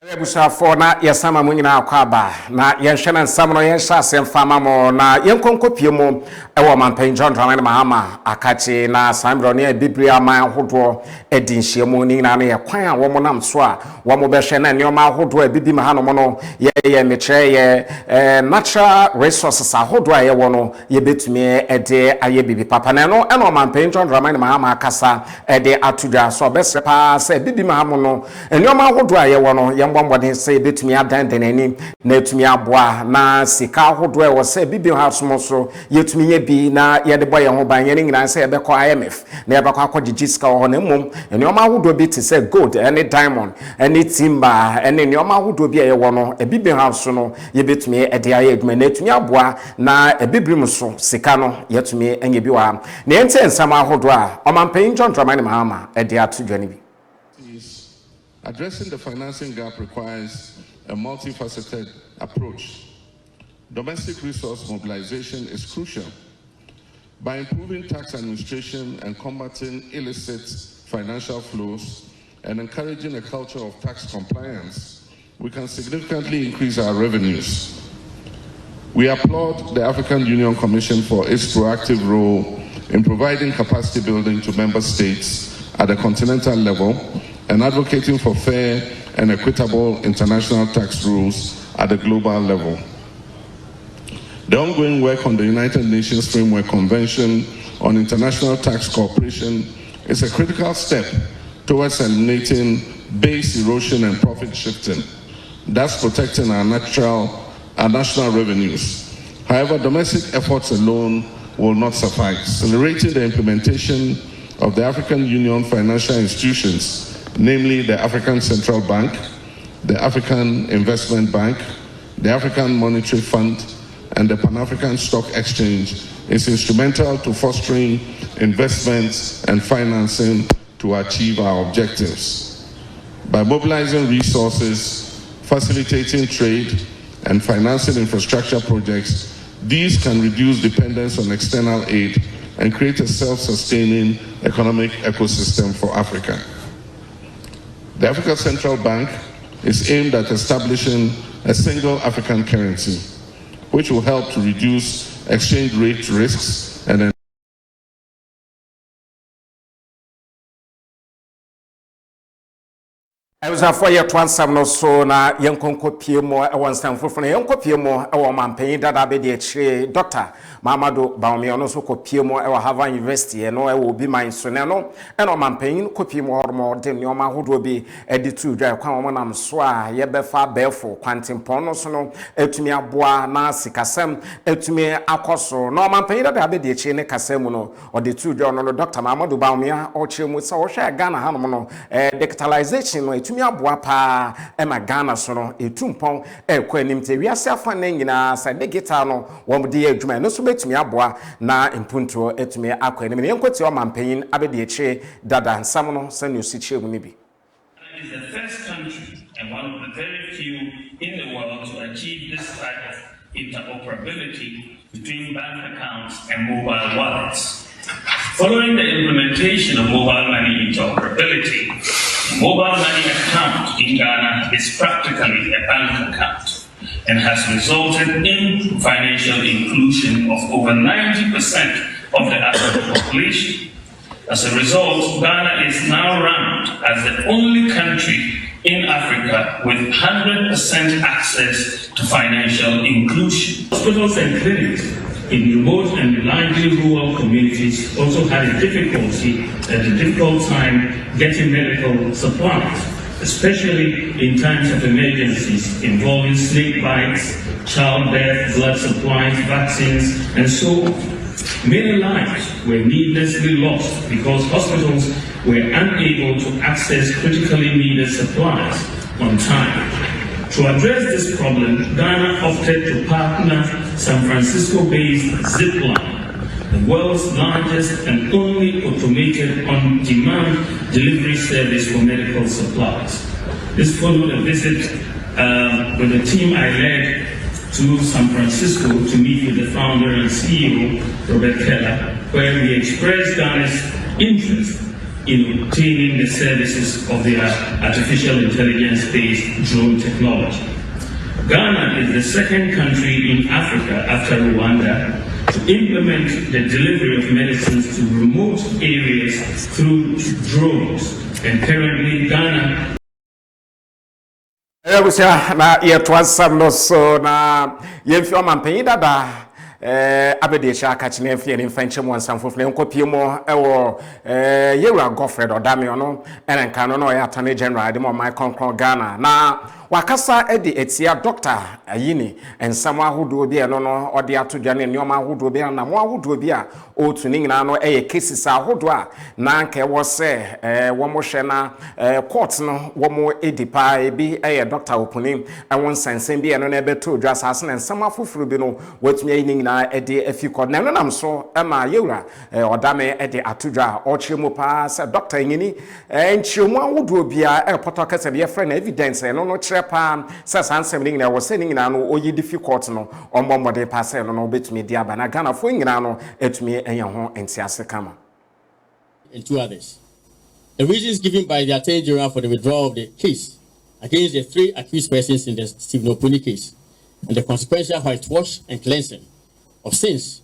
Ebusafo na yesama mu nyina akwaba na yenhwe na nsam no yenhye asem fama mo na yenkonkopie mu ewo mampan John Dramani Mahama akache na sambro ne biblia aman hodo edinhye mu ni na ye kwan a wo mo nam so a wo mo behwe na neoma hodo abibi ma hanom no ye metre ye natural resources ahodo a ye wo no ye betumi ede aye bibi papa na no eno mampan John Dramani Mahama akasa ede atudwa so besre pa se bibi ma hanom no neoma hodo a ye wo no mbɔden sɛ betumi adandan ani na etumi aboa na sika hodo e wo sɛ bibi hasom so yetumi nya bi na yɛde bɔ yɛn ho ban yɛn nyina sɛ yɛbɛkɔ IMF na yɛbɛkɔ akɔgyegye sika ho na mmom nneɛma hodo bi te sɛ gold any diamond any timber any nneɛma hodo bi a yɛwɔ no bibi hasom no yɛbetumi ɛde ayɛ adwuma na etumi aboa na bibrim so sika no yɛtumi anya bi wa na yɛnte nsɛm ahodo a ɔmampanyin John Dramani Mahama ɛde ato dwa ne bi. Addressing the financing gap requires a multifaceted approach. Domestic resource mobilization is crucial. By improving tax administration and combating illicit financial flows and encouraging a culture of tax compliance, we can significantly increase our revenues. We applaud the African Union Commission for its proactive role in providing capacity building to member states at the continental level and advocating for fair and equitable international tax rules at the global level. The ongoing work on the United Nations Framework Convention on International Tax Cooperation is a critical step towards eliminating base erosion and profit shifting, thus protecting our national revenues. However, domestic efforts alone will not suffice. Accelerating the implementation of the African Union financial institutions, namely the African Central Bank, the African Investment Bank, the African Monetary Fund, and the Pan-African Stock Exchange, is instrumental to fostering investments and financing to achieve our objectives. By mobilizing resources, facilitating trade, and financing infrastructure projects, these can reduce dependence on external aid and create a self-sustaining economic ecosystem for Africa. The African Central Bank is aimed at establishing a single African currency, which will help to reduce exchange rate risks and I was for your transam no so na yenkonko piemo e won stan fofo na yenko piemo e wo mampanyin dada be de chire Dr. Mamado Baumia no so ko piemo e wo Harvard University no e wo bi man so ne no e no mampanyin ko piemo hormo de neoma hodo bi e di tu dwa kwan wo nam so a ye be fa befo kwantempon no so no etumi aboa na sikasem etumi akoso no mampanyin dada be de chire ne kasem no o de tu dwa no Dr. Mamado Baumia o chire mu se wo hwe Ghana hanom no digitalization no etumi aboa pa ema Ghana so no etumpon ekwa nim te wiase afa na nyina sa digital no wo de adwuma no so betumi aboa na impunto etumi akwa nim yenkoti o mampanyin abede eche dada nsam no sa ne osi chemu ne bi. It is the first country and one of the very few in the world to achieve this type of interoperability between bank accounts and mobile wallets. Following the implementation of mobile money interoperability, mobile money account in Ghana is practically a bank account and has resulted in financial inclusion of over 90% of the African population. As a result, Ghana is now ranked as the only country in Africa with 100% access to financial inclusion. Hospitals and clinics in remote and largely rural communities also had a difficult time getting medical supplies, especially in times of emergencies involving snake bites, childbirth, blood supplies, vaccines, and so on. Many lives were needlessly lost because hospitals were unable to access critically needed supplies on time. To address this problem, Ghana opted to partner San Francisco-based Zipline, the world's largest and only automated on-demand delivery service for medical supplies. This followed a visit with the team I led to San Francisco to meet with the founder and CEO, Robert Keller, where we expressed Ghana's interest in obtaining the services of their artificial intelligence-based drone technology. Ghana is the second country in Africa after Rwanda to implement the delivery of medicines to remote areas through drones. And currently, Ghana na yetwansam no so na yemfi o mampanyi dada abede sha akachine mfie ne mfanche mo nsamfofo ne nkopie mo ewo yewura Godfred Odame ono enenka no no ya attorney general de mo my concron Ghana na wakasa edi etia doctor ayini ensam ahodo bi eno no ode atodwane nneoma ahodo bi na mo ahodo bi a otu ni nyina no cases ahodo a na nke wo se wo mo hwe na court no wo mo edipa bi doctor opuni ewon sensen bi eno na ebeto dwa asase na ensam afoforo bi no watumi ayi nyina ede afiko na no nam so ma yewura Odame ede atodwa o chiremu pa se doctor nyini enchiremu ahodo bi a potokese be friend evidence eno no pa says answer ning na was saying na no oyi difficult no ombomode pass no betumi dia ba na Ghana fo nyina no etumi enya ho entiase kama. And two others. The reasons given by the Attorney General for the withdrawal of the case against the 3 accused persons in the Stephen Opuni case and the consequential whitewash and cleansing of sins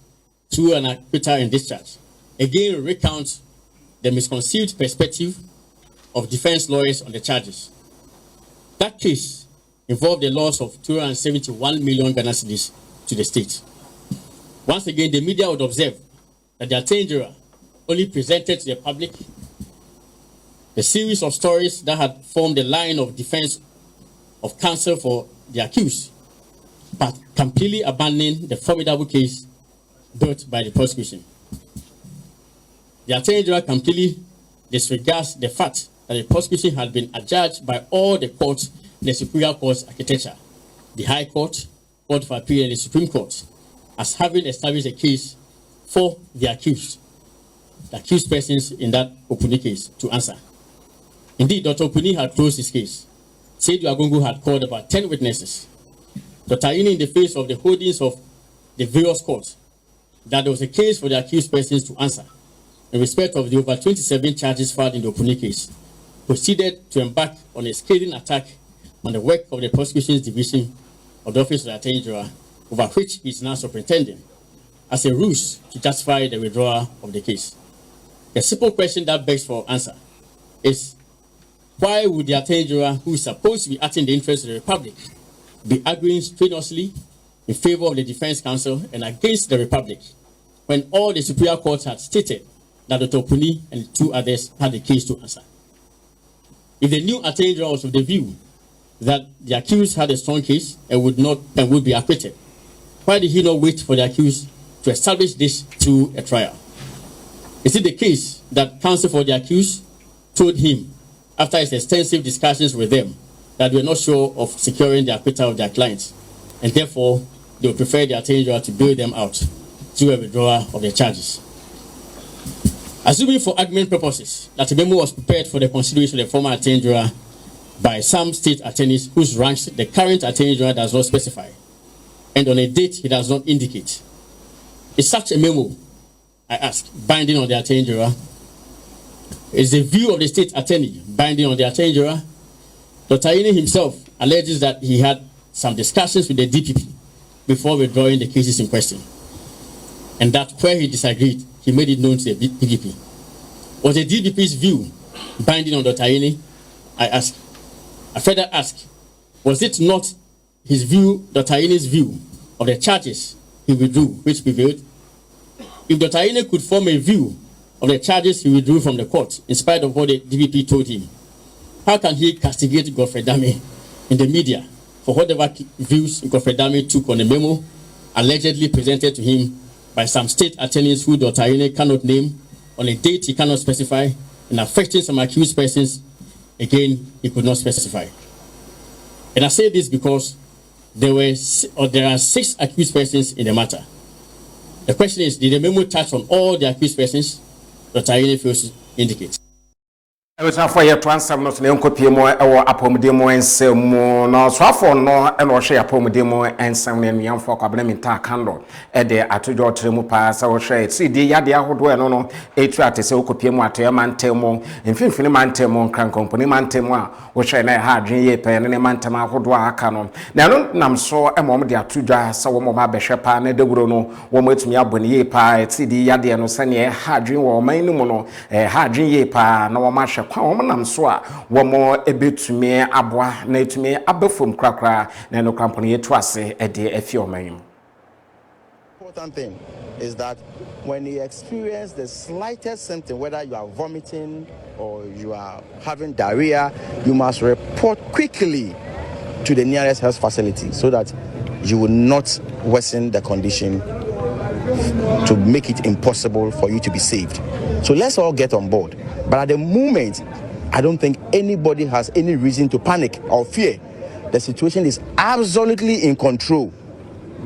through an acquittal and discharge again recounts the misconceived perspective of defense lawyers on the charges. That case involved the loss of 271 million Ghana cedis to the state. Once again, the media would observe that the Attorney General only presented to the public a series of stories that had formed the line of defense of counsel for the accused, but completely abandoning the formidable case built by the prosecution. The Attorney General completely disregards the fact that the prosecution had been adjudged by all the courts in the Superior Court's architecture, the High Court, Court of Appeal, and the Supreme Court, as having established a case for the accused persons in that Opuni case to answer. Indeed, Dr. Opuni had closed his case. Said Agungu had called about 10 witnesses. Dr. Ini, in the face of the holdings of the various courts, that there was a case for the accused persons to answer in respect of the over 27 charges filed in the Opuni case, proceeded to embark on a scathing attack on the work of the prosecution's division of the Office of the Attorney General, over which he is now superintending, as a ruse to justify the withdrawal of the case. The simple question that begs for answer is, why would the Attorney General, who is supposed to be acting in the interest of the Republic, be arguing strenuously in favor of the Defense Counsel and against the Republic, when all the Superior Court had stated that Dr. Opuni and 2 others had a case to answer? If the new Attorney General was of the view that the accused had a strong case and would be acquitted, why did he not wait for the accused to establish this through a trial? Is it the case that counsel for the accused told him, after his extensive discussions with them, that they were not sure of securing the acquittal of their clients, and therefore they would prefer the Attorney General to bail them out through a withdrawal of their charges? Assuming for argument purposes that a memo was prepared for the consideration of the former Attorney General by some state attorneys whose ranks the current Attorney General does not specify, and on a date he does not indicate, is such a memo, I ask, binding on the Attorney General? Is the view of the state attorney binding on the Attorney General? Dr. Ini himself alleges that he had some discussions with the DPP before withdrawing the cases in question, and that where he disagreed, he made it known to the DPP. Was the DPP's view binding on Dr. Ini? I ask. I further ask, was it not his view, Dr. Ini's view, of the charges he withdrew, which prevailed? If Dr. Ini could form a view of the charges he withdrew from the court, in spite of what the DPP told him, how can he castigate Godfred Odame in the media for whatever views Godfred Odame took on the memo allegedly presented to him by some state attorneys who Dr. Ini cannot name, on a date he cannot specify, and affecting some accused persons, again, he could not specify? And I say this because there are 6 accused persons in the matter. The question is, did the memo touch on all the accused persons? Dr. Ini fails to indicate. Ewesafo ye to ansam no ne nkopiem ewo apomdemo ensem no soafo no e no hwe apomdemo ensem ne nuamfo kwabena minta kando e de atojo tremu pa sa wo hwe sidi yade ahodo e no etu atese okopiem atoya mantemo mfimfini mantemo krankomponi mantemo a wo hwe na ha adwen ye pe ne mantema ahodo aka no na no nam so e mom de atoja sa wo mom abehwe pa na deguro no wo matumi abone ye pa sidi yade no sane ha adwen wo man no no ha adwen ye pa na wo ma hwe kwa womnam so a womo ebetumi aboa na etumi abafom krakra na no krampone yetu ase ede afi oman. Important thing is that when you experience the slightest symptom, whether you are vomiting or you are having diarrhea, you must report quickly to the nearest health facility so that you will not worsen the condition to make it impossible for you to be saved. So let's all get on board. But at the moment, I don't think anybody has any reason to panic or fear. The situation is absolutely in control.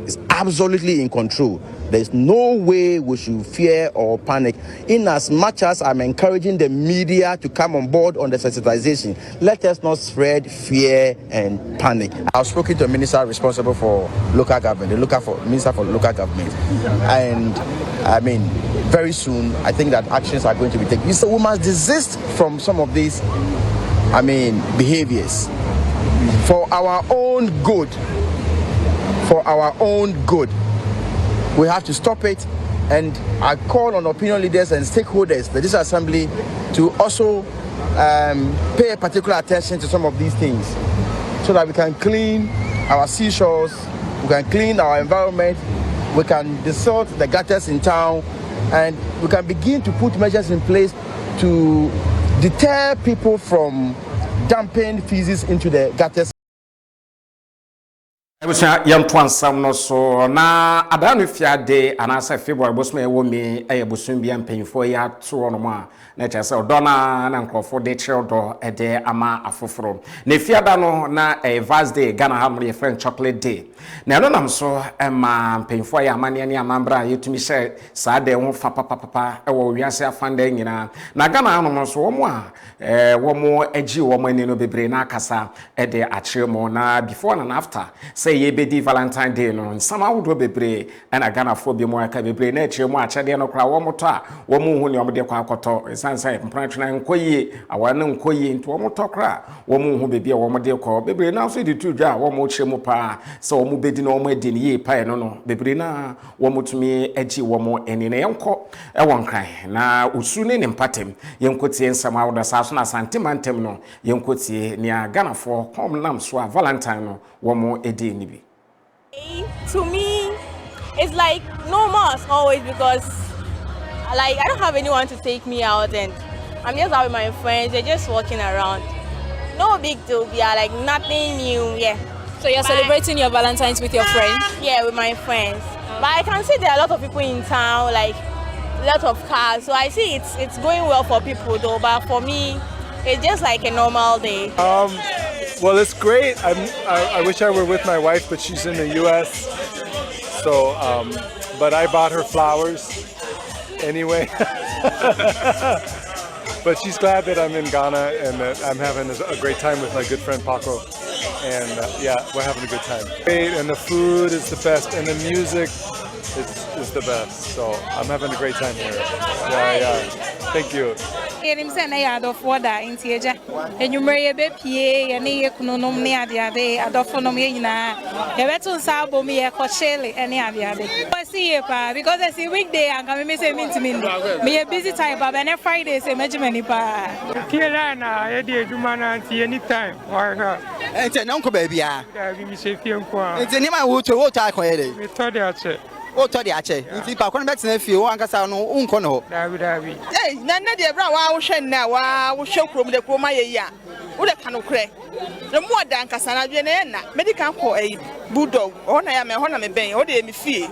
It's absolutely in control. There's no way we should fear or panic. In as much as I'm encouraging the media to come on board on the sensitization, let us not spread fear and panic. I've spoken to a minister responsible for local government, minister for local government, and I mean, very soon, I think that actions are going to be taken. So we must desist from some of these, behaviors for our own good. For our own good, we have to stop it. And I call on opinion leaders and stakeholders, the District Assembly, to also pay particular attention to some of these things, so that we can clean our seashores, we can clean our environment, we can desilt the gutters in town, and we can begin to put measures in place to deter people from dumping feces into the gutters. Ebusa yam twansam no so na adanu fiade anasa February bosme ewo mi eyebusum bia mpanyfo ya to no ma na chese odona na nkrofo de childo ede ama afoforo na fiada no na vast day Ghana ham ye friend chocolate day na no nam so ma mpanyfo ya amane ne amambra yetumi she saa de ho fa papa ewo wiase afanda nyina na Ghana ham so wo mo a wo mo agi wo mo ani no bebre na akasa ede achiremo na before and after ye bedi Valentine Day no sama wodo bebre na Ghana fo bi mo aka bebre na achire mo achede no kra wo moto a wo mo hu ne omde kwa akoto sansan mpranchena nkoyi awane nkoyi nto wo moto kra wo mo hu bebi wo mode ko bebre na so di tudwa wo mo chire mo pa so wo mo bedi na wo mo edi ne ye pa no bebre na wo motumi agi wo mo eni na yenko e won kan na usu ne mpatem yenkotie nsama woda sa so na santimantem no yenkotie ne Ghana fo kom nam so a Valentine no wo mo edi nibi. To me, it's like no mask always, because I don't have anyone to take me out, and I'm just out with my friends. They're just walking around. No big deal. Yeah, like nothing new. Yeah. So you're celebrating your Valentine's with your friends? Yeah, with my friends. But I can see there are a lot of people in town, like a lot of cars. So I see it's going well for people though. But for me, it's just like a normal day. Well, it's great. I wish I were with my wife, but she's in the U.S. So, but I bought her flowers anyway. But she's glad that I'm in Ghana and that I'm having a great time with my good friend Paco. And yeah, we're having a good time. And the food is the best, and the music is the best. So I'm having a great time here. Yeah. Thank you. I'm saying I adopt water in Tieja. And you marry a baby, and you know me at the other. Adopt for no me na. You better to sabo me a coachelle any other day. I see you, pa, because I see weekday and come me say me to me. Me a busy time, but then Friday say measurement pa. Kirana, I did Jumana anytime. It's an uncle baby. I will say, it's a name I would to water. we thought that's it. O to de ache nti pa kon bet na fie wo ankasa no unko no David na de bra wa wo hwe na wa wo hwe krom de krom aye ya wo de kan kure de mo da ankasa na dwe na na medical ko bulldog o na ya me ho na me ben o de me fie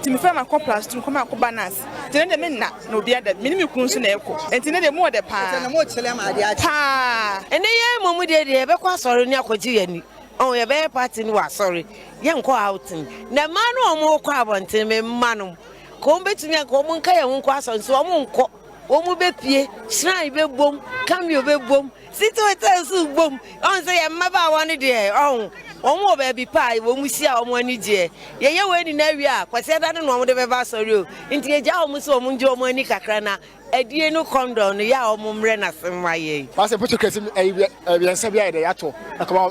ti me fa ma ko plus ko ma ko balance ti ne de me na obi ada me ni me kun so na eko enti ne de mo de pa na mo chele ma de ache pa ene ye momu de be kwa soro ni akoji yani oh ye be party ni wa sorry ye nko outing na ma no omo ko abonten me ma no ko betumi ko mo nka ye nko asonso omo nko Omu be pie, shrine be boom, cameo be boom, situation boom. On say a maba one day, oh, Omo baby pie, when we see our money dear. Ye went in area, because I don't know what the vast or you. Into a jaw muso munjo monica crana, a dear no condom, ya or mumrena some way. Pass a Portuguese, a Sabia de Yato,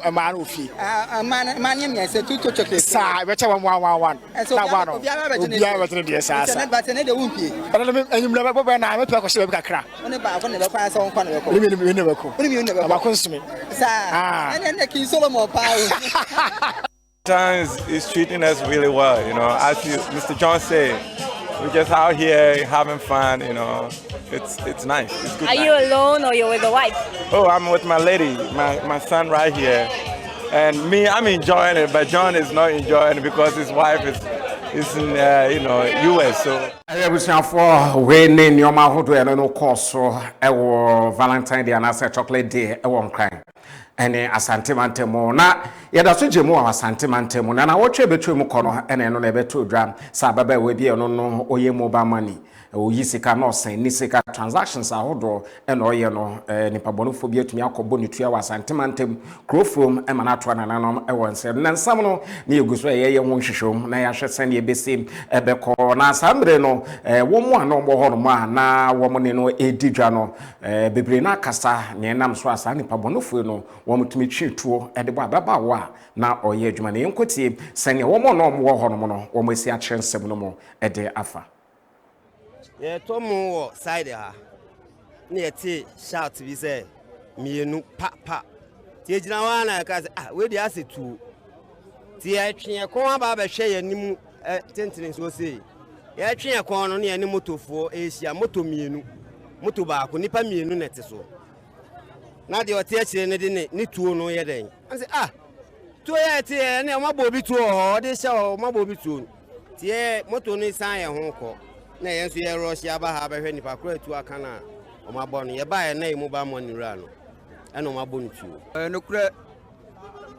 a man who fee. A man, yes, a 2 chocolates, sir, better 111. And so, one of the dear Sassa, but another whoopee. And you never go and I'm a talk of crack. Only about one of the pass on one of the never cool. You never consume it, sir. And then the King Solomon power. Times is treating us really well, you know. As Mr. John said, we're just out here having fun, you know. It's nice. It's good. Are you alone or you're with the wife? Oh, I'm with my lady, my son right here. And me, I'm enjoying it, but John is not enjoying it because his wife is in, US. So. I was for winning your mouth to no course so Valentine Day and I said chocolate day. I won't cry. Ene asante mantemo na yeda so jemu asante mantemo na wotwe betwe mu kono ene no na beto dwa sa baba we bi no no oye mobile money oyisika no sen ni sika transactions ahodo ene oye no nipa bonofo bi atumi akobo ne tua wasante mantem Krofrom ema na to na nanom e wonse na nsam no na yeguso ye ho hwehwom na ya hwese na ebesi ebeko na sambre no wo mu ana ogbo ho no ma na wo mu ne no edidwa no bebre na kasa ne nam so asa nipa bonofo no wo mutumi twituo edebo ababa wa na oye adwuma ne enkotie sene wo mo no mo ho no no wo mo esi a kyensem no mo ede afa ye to mo wo side ha na ye ti shout bi say mienu pa ti ejina wa na ka say we dey ase tu ti e twen ko aba ba hwe ye nimu tentene so say ye twen ko no na ye ni motofo esia moto mienu moto ba ko nipa mienu na te so na de ote akire ne de ne tuo no ye den an say tuo ye te ne ma bo bi tuo ho de hye o ma bo bi tuo ti e moto no san ye ho ko na ye nso ye rush ya ba ha ba hwe nipa kro atu aka na o ma bo no ye ba ye na e mo ba mo ni ra no ana o ma bo ntuo no kra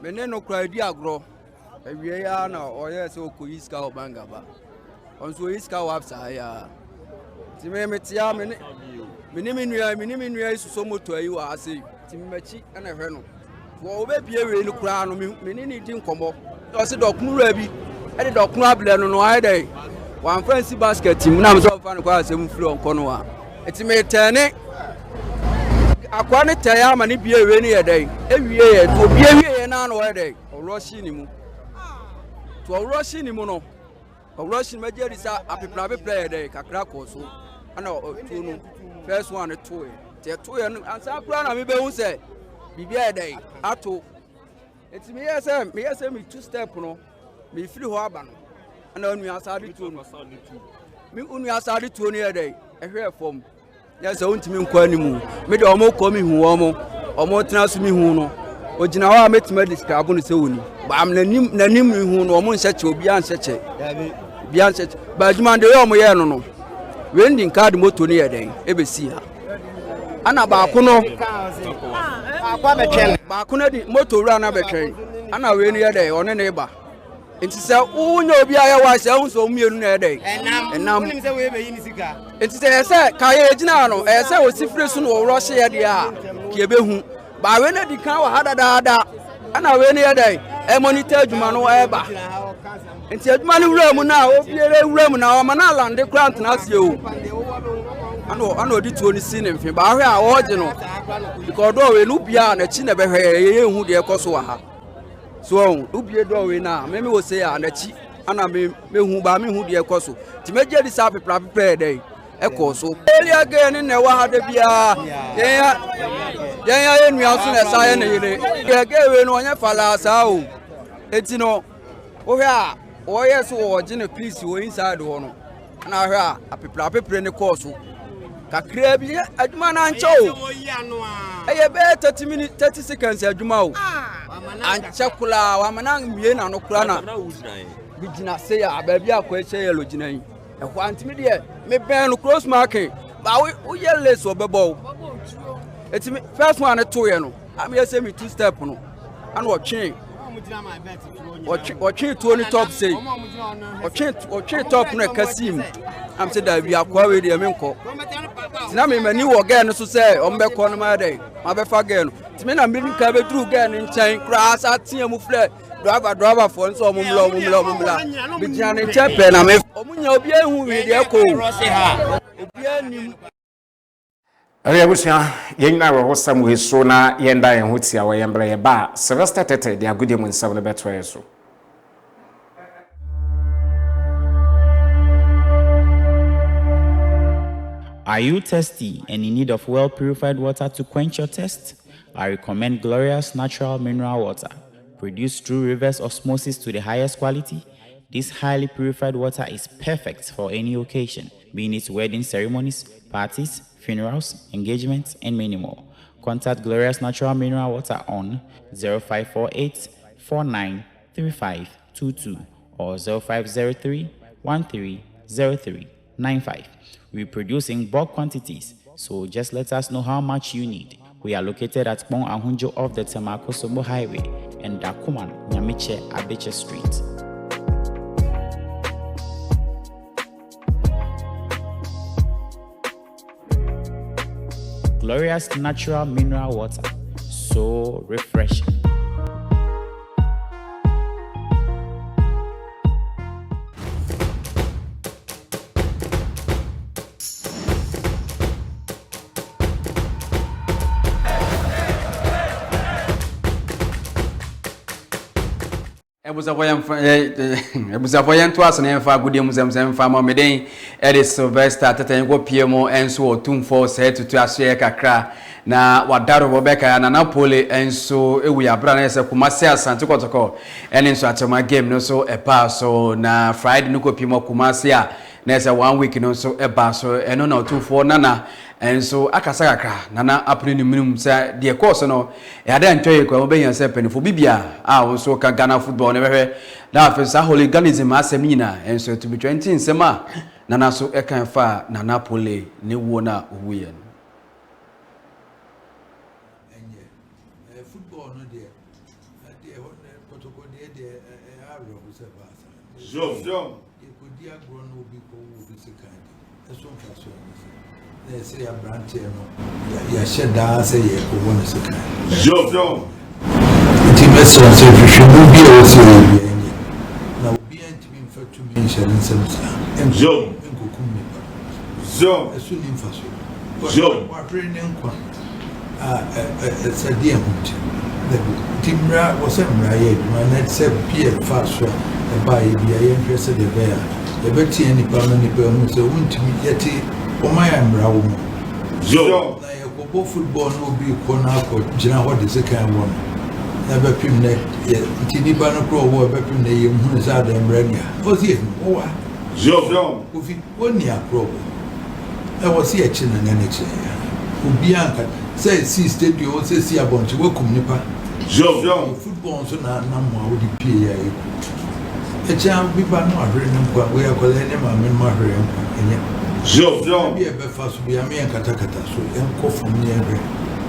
me ne no kra di agro ewie ya na o ye se okoyi ska o banga ba onso iska wapsa ya ti me tia me ne nua isuso moto ayi wa ase ti mechi na hwe no wo obebie we ni kura no me ni di nkomo o se dokunu ra bi e de dokunu abele no ayi dai wan fancy basket team na me so fa no kwa asem firi onko no wa eti me tane akwa ne taya ma ne bie we ni ye dai ewie ye to bie wie ye na no wa dai o rush ni mu to o rush ni mu no o rush ni majeri sa apepla ye dai kakra ko so ana o tu no first one to it te to ye ansa kura na me be hu se bibia dai ato eti me yese me two step no me firi ho aba no ana onu asade to no me onu asade to no ye dai ehwe fom yese ontimi nkwa animu me de omo ko mi hu omo tena so mi hu no ogina wa metima describe no se woni ba am nanim hu no omo nseche obi an seche bia nseche ba adwuma de omo ye no wending card moto ni ye den ebesi ha ana ba ko no akwa betwen ba ko no di moto wura na betwen ana we ni ye den one ne ba enti se unya obi aya wa se hu so mienu na ye den enam nim se we be yi ni sika enti se ka ye gina no se o sifire su no wo rush ye de a ki ebe hu ba we na di kan wa hada da ana we ni ye den e monitor adwuma no e ba enti adwuma ni wura mu na obiere wura mu na o ma na land grant na asie o ano di tuo ni sin mfe ba hwe a wo je no because do we no bia na chi na be hwe ye hu de ekoso wa ha so o bia do we na me wo say ya na chi ana me hu ba me hu de ekoso ti me je di sa pepla dey ekoso elia ge ni na wa ha de bia ye nua so na sa ye na yire ge we no onye fala sa o eti no o hwe a o yes o gine please o inside ho no na hwe a apepla ne course kakra bi adwuma na anche o eye be 30 minutes 30 seconds adwuma o anche kula wa mana mie na no kula na bi gina se ya ba bi akwa eche ye lo gina yi e ho antimi de me ben no cross marking ba we ye less obebo eti first one to ye no am ye say me two step no and wo twen watching to any top say watching top na kasim am say that we akwa we dey menko tina me mani wo girl no so say ombe ko no ma dey ma be fa girl no timi na me ka be dru girl no nchen kra sa tia mu fle driver for nso omumla bi jan nchen pe na me omunya obi ehu wi de ko obi anim Area busia yenya wo samu heso na yenda yen hotia wo yembra ye ba Sylvester Tete dia gudie mu nsam no beto yeso. Are you thirsty and in need of well-purified water to quench your thirst? I recommend Glorious Natural Mineral Water. Produced through reverse osmosis to the highest quality, this highly purified water is perfect for any occasion, being it wedding ceremonies, parties, funerals, engagements, and many more. Contact Glorious Natural Mineral Water on 0548 493522 or 0503 130395. We produce in bulk quantities, so just let us know how much you need. We are located at Pong Ahunjo off the Temako-Sobo Highway and Dakuman, Nyamiche, Abeche Street. Glorious Natural Mineral Water, so refreshing. Ebusafoyen to aso na emfa gudie muzemzem fa ma meden ede Sylvester Tete go piemo enso otumfo se tutu aso ye kakra na wadaro bobeka na Napoli enso ewu ya bra na ese Kumasi Asante Kotoko ene enso atema game no so epa so na Friday no ko piemo Kumasi a na ese 1 week no so eba so eno na otumfo nana enso akasa kakra nana apre ni minimum se de course no ya da ntoye kwa obeyan se penifo bibia a wonso ka Ghana football ne behwe na afisa hooliganism asem nyina enso to be 20 nsema nana so ekan fa na Napoli ne wo na owuye no football no de protocol de avro se passa Jom e podia grono obi ko obi se kan eso nfa so ne se ya branche no ya sheda se ye ko wona se kan Jom ti meso se fishumu bi o se bi enye na obi antimi mfa tumi nhyɛ nsɛm sa Jom enkokum ni ba Jom eso ni mfa so Jom wa pray ne nkwa it's a dear hunt. The Timra was a Mraya, and said Pierre fast a by the interested the bear. The Betty and the permanent permit, so won't me yet or my Ambrao. Joe, both football no be Conaco, Jina, what is the kind one? Never pim net yet, Tinibano Pro, or Bepim name, who is out and Brenia. Was it? Oh, Joe, if it 1 year pro. I was here chin and energy. Bianca say see stadium say see a bunch welcome nipa Joe football so na mo wo di pie ya e cha bi ba no ahre ne kwa we akola ne ma me ma ahre enye Joe bi e be fa so bi ame kata so en ko fom ne ahre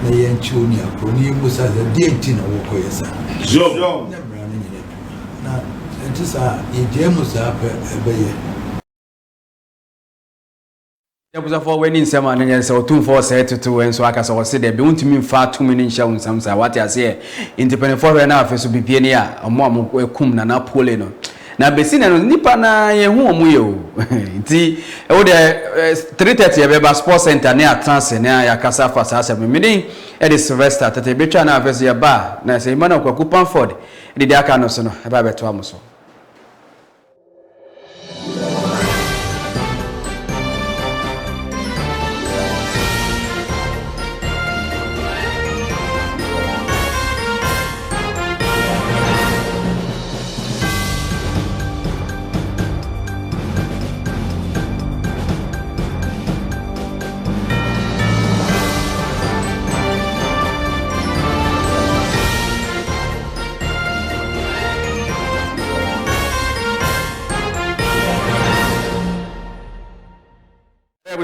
na ye nchi oni akro ni mu sa da die nti na wo ko yesa Joe ne bra ne nyine na enti sa e je mu sa be ye Ebusafo weni nsema na nyense otumfo se tutu enso akasa wose de be untumi mfa tumi ni nhya unsamsa wate ase independent for na afeso bibie ni a omo ekum na Napoli no na besina no nipa na ye hu omo ye o nti e wo de 3:30 e be ba sports center ne atrance ne ya kasa fa sa asem mini e de Sylvester Tete betwa na afeso ye ba na se imana kwa Pamford de aka no so no e ba beto amoso.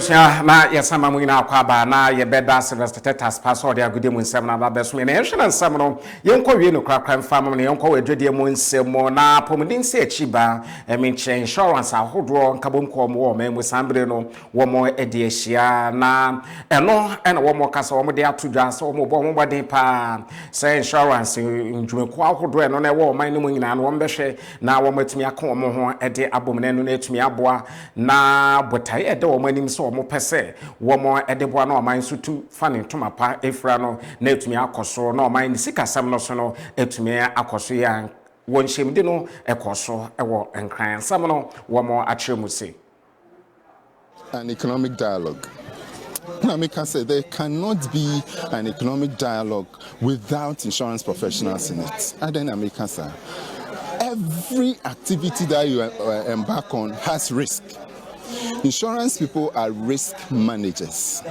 Adebusia na yesama mu ina akwaba na yebeda Sylvester Tetas password ya gude mu nsem na babeso me na yehwe nsem no yenkɔ wie no krakra mfa mu ne yenkɔ wedwedie mu nsem na pomudin se achiba eminche insurance ahodo nkabom kɔ mu wo mu sambre no wo mo edi ahia na eno ena wo mo kasa wo mo de atodwa se wo mo bo mo bɔden pa se insurance ndwumeko ahodo eno na wo man no mu nyina no wo mbɛhwɛ na wo matumi aka wo mo ho ede abomne no na atumi aboa na botai ede wo manim so mo pese wo mo edeboa na oman so tu fane tomapa efra no na etumi akoso na oman ni sikasam no so no etumi akoso ya won hyemde no ekoso ewo enkran sam no wo mo akyeremu an economic dialogue. Namika said there cannot be an economic dialogue without insurance professionals in it. And then Namika said every activity that you embark on has risk. Insurance people are risk managers.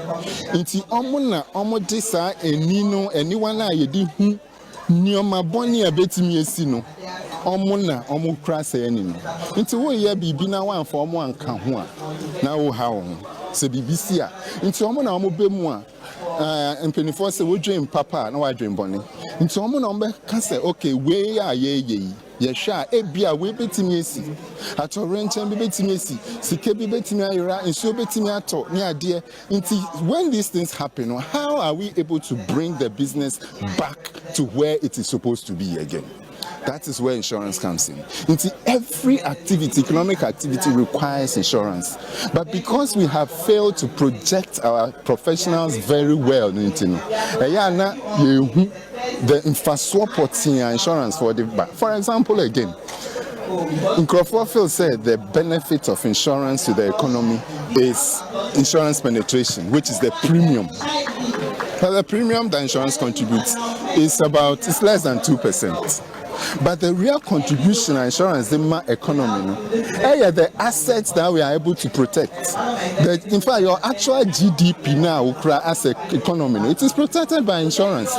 Inti omuna omodisa enino anyone na yedi hu nioma boni abetimi esi no omuna omukra se enino. Inti wo ye bibi na wan for omo anka ho a na wo ha wo se bibisi a inti omuna omobemu a empenifo se wo dwen papa na wa dwen boni. Inti omuna ombe ka se okay we a ye yesha ebia we betimi esi atorenchen bi betimi esi sike bi betimi ayira enso betimi ato ni ade nti when these things happen how are we able to bring the business back to where it is supposed to be again? That is where insurance comes in. Into every activity, economic activity requires insurance. But because we have failed to project our professionals very well, the infrastructure insurance for the back. For example, again, Krofrom said the benefit of insurance to the economy is insurance penetration, which is the premium. But the premium that insurance contributes is less than 2%. But the real contribution of insurance in my economy, the assets that we are able to protect. In fact, your actual GDP now as an economy, it is protected by insurance.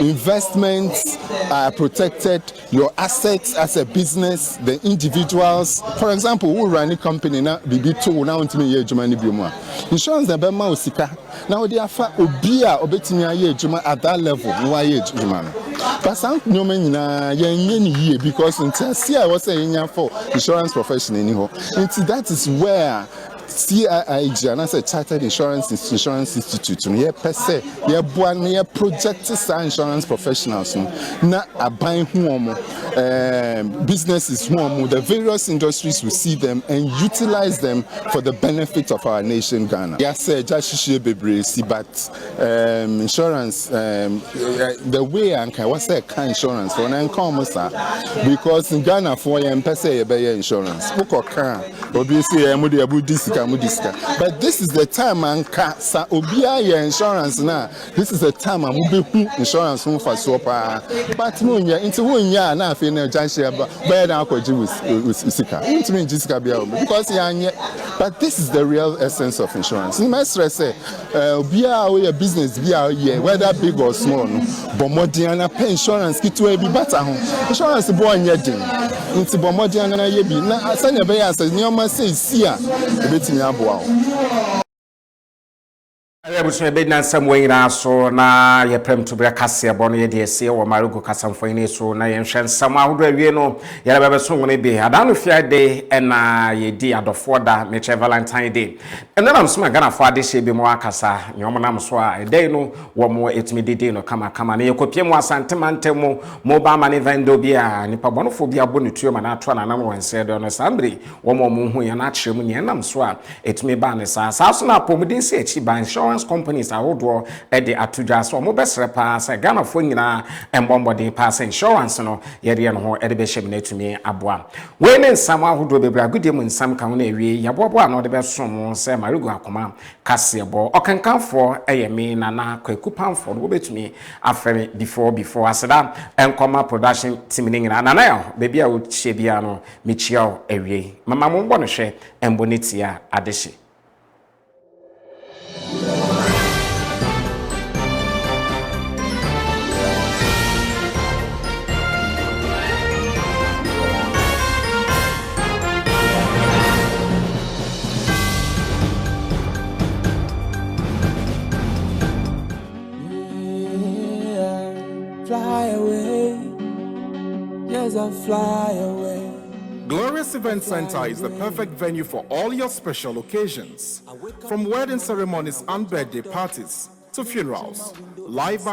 Investments are protected. Your assets as a business, the individuals. For example, who run a company now, BB2 now into me Germany Buma. Insurance the Bema Osika. Now they are obia obetimia Juma at that level. No German. But some year because I was saying for insurance profession anyhow. And that is where CIIG and as a chartered insurance institute here per se here born here projected insurance professionals na buying home businesses home the various industries will see them and utilize them for the benefit of our nation Ghana. Yes, just but insurance the way and what's that car insurance for an because in Ghana for per se insurance book car obviously but this is the time sa obia insurance na this is the time amubehu insurance for sopa but munya into wunya na afi na janshia ba na akwaji with sika into me jisika bia because yanye but this is the real essence of insurance in my stress say obia we business bia ye whether big or small no bomodian na pay insurance kitu e bi bata ho insurance bo anya din into bomodian na ye bi na asanya be ya say nyoma say sia ebetimi aboa. Abusume be nan sam wanyina so na ye prem to bra kase bo no ye de ese wo marugo kasam fanyina so na ye hwen sam ahodo awie no ye la bebe so ngone be adano Friday na ye di adofo da meche Valentine Day ena nam so Ghana fo ade she be mo akasa nyom nam so a day no wo mo etimi dede no kama na ye kopie mo asantemantem mo ba mane vendo bia nipa bonofo bia bo ne tuo ma na ato na nam wonse de no sambre wo mo hu ye na kyerem ne nam so a etimi ba ne sa so na pomudin se echi ba insurance companies are would ede atuja so mo besre pa say Ghana fo nyina embombode pass insurance no yede no ho ede be hye na tumi aboa we ne nsam ahodo bebra gudie mu nsam kan na ewie yabobo na ode be som say marigo akoma kasebo okankanfo eyemi na kwakupamfo no betumi afere before aseda enkoma production team ni nyina na ya bebi a wo hye bia no mechia ewie mama mo mbo no hwe embonitia adehye. fly away. Yes, I'll fly away. Glorious Event Center is the perfect venue for all your special occasions. From wedding ceremonies and birthday parties to funerals, live